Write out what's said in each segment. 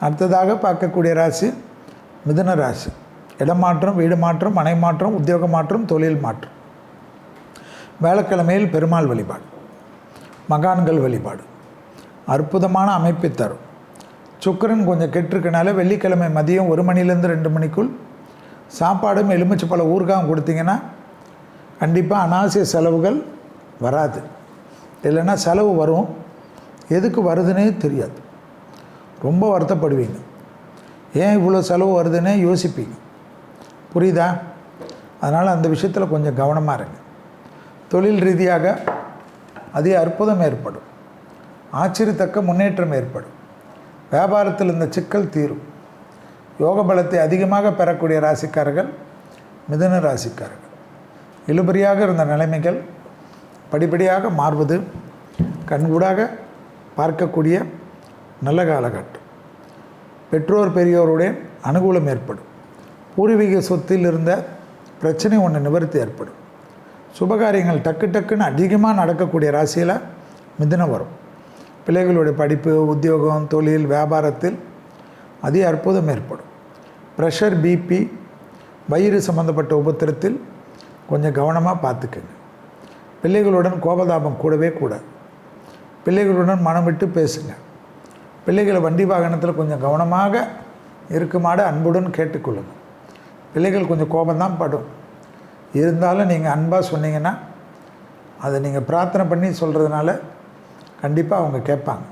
அடுத்ததாக பார்க்கக்கூடிய ராசி மிதுன ராசி. இடமாற்றம், வீடு மாற்றம், மனை மாற்றம், உத்தியோக மாற்றம், தொழில் மாற்றம். வேலைக்கிழமையில் பெருமாள் வழிபாடு, மகான்கள் வழிபாடு அற்புதமான அமைப்பை தரும். சுக்கிரன் கொஞ்சம் கெட்டிருக்கனால வெள்ளிக்கிழமை மதியம் 1 மணிலேருந்து 2 மணிக்குள் சாப்பாடும் எலுமிச்சை ஊறுகாயும் கொடுத்தீங்கன்னா கண்டிப்பாக அனாவசிய செலவுகள் வராது. இல்லைன்னா செலவு வரும், எதுக்கு வருதுன்னே தெரியாது, ரொம்ப வருத்தப்படுவீங்க. ஏன் இவ்வளோ செலவு வருதுன்னே யோசிப்பீங்க. புரியுதா? அதனால் அந்த விஷயத்தில் கொஞ்சம் கவனமாக இருங்க. தொழில் ரீதியாக அதிக அற்புதம் ஏற்படும், ஆச்சரியத்தக்க முன்னேற்றம் ஏற்படும். வியாபாரத்தில் இந்த சிக்கல் தீரும். யோக பலத்தை அதிகமாக பெறக்கூடிய ராசிக்காரர்கள் மிதுன ராசிக்காரர்கள். இழுபறியாக இருந்த நிலைமைகள் படிப்படியாக மாறுவது கண்கூடாக பார்க்கக்கூடிய நல்ல காலகட்டம். பெற்றோர் பெரியோருடைய அனுகூலம் ஏற்படும். பூர்வீக சொத்தில் இருந்த பிரச்சனை ஒன்று நிவர்த்தி ஏற்படும். சுபகாரியங்கள் டக்குன்னு அதிகமாக நடக்கக்கூடிய ராசியில் மிதுனம் வரும். பிள்ளைகளுடைய படிப்பு, உத்தியோகம், தொழில், வியாபாரத்தில் அதிக அற்புதம் ஏற்படும். ப்ரெஷர், பிபி, வயிறு சம்மந்தப்பட்ட உபத்திரத்தில் கொஞ்சம் கவனமாக பார்த்துக்கங்க. பிள்ளைகளுடன் கோபதாபம் கூடவே கூடாது. பிள்ளைகளுடன் மனம் விட்டு பேசுங்க. பிள்ளைகளை வண்டி வாகனத்தில் கொஞ்சம் கவனமாக இருக்குமாறு அன்புடன் கேட்டுக்கொள்ளுங்க. பிள்ளைகள் கொஞ்சம் கோபம்தான் படும், இருந்தாலும் நீங்கள் அன்பாக சொன்னீங்கன்னா, அதை நீங்கள் பிரார்த்தனை பண்ணி சொல்கிறதுனால கண்டிப்பாக அவங்க கேட்பாங்க.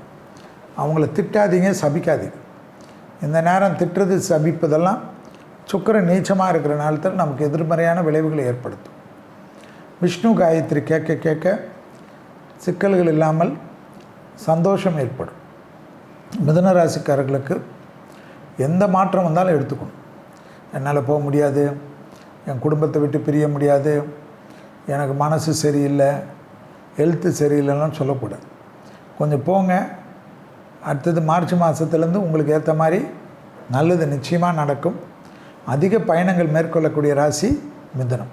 அவங்கள திட்டாதீங்க, சபிக்காதீங்க. இந்த நேரம் திட்டுறது, சபிப்பதெல்லாம் சுக்கிரன் நீச்சமாக இருக்கிற நேரத்தில் நமக்கு எதிர்மறையான விளைவுகளை ஏற்படுத்தும். விஷ்ணு காயத்ரி கேட்க கேட்க சிக்கல்கள் இல்லாமல் சந்தோஷம் ஏற்படும். மிதுன ராசிக்காரர்களுக்கு எந்த மாற்றம் வந்தாலும் எடுத்துக்கணும். என்னால் போக முடியாது, என் குடும்பத்தை விட்டு பிரிய முடியாது, எனக்கு மனசு சரியில்லை, ஹெல்த்து சரியில்லைன்னு சொல்லக்கூடாது. கொஞ்சம் போங்க. அடுத்தது மார்ச் மாதத்துலேருந்து உங்களுக்கு ஏற்ற மாதிரி நல்லது நிச்சயமாக நடக்கும். அதிக பயணங்கள் மேற்கொள்ளக்கூடிய ராசி மிதுனம்.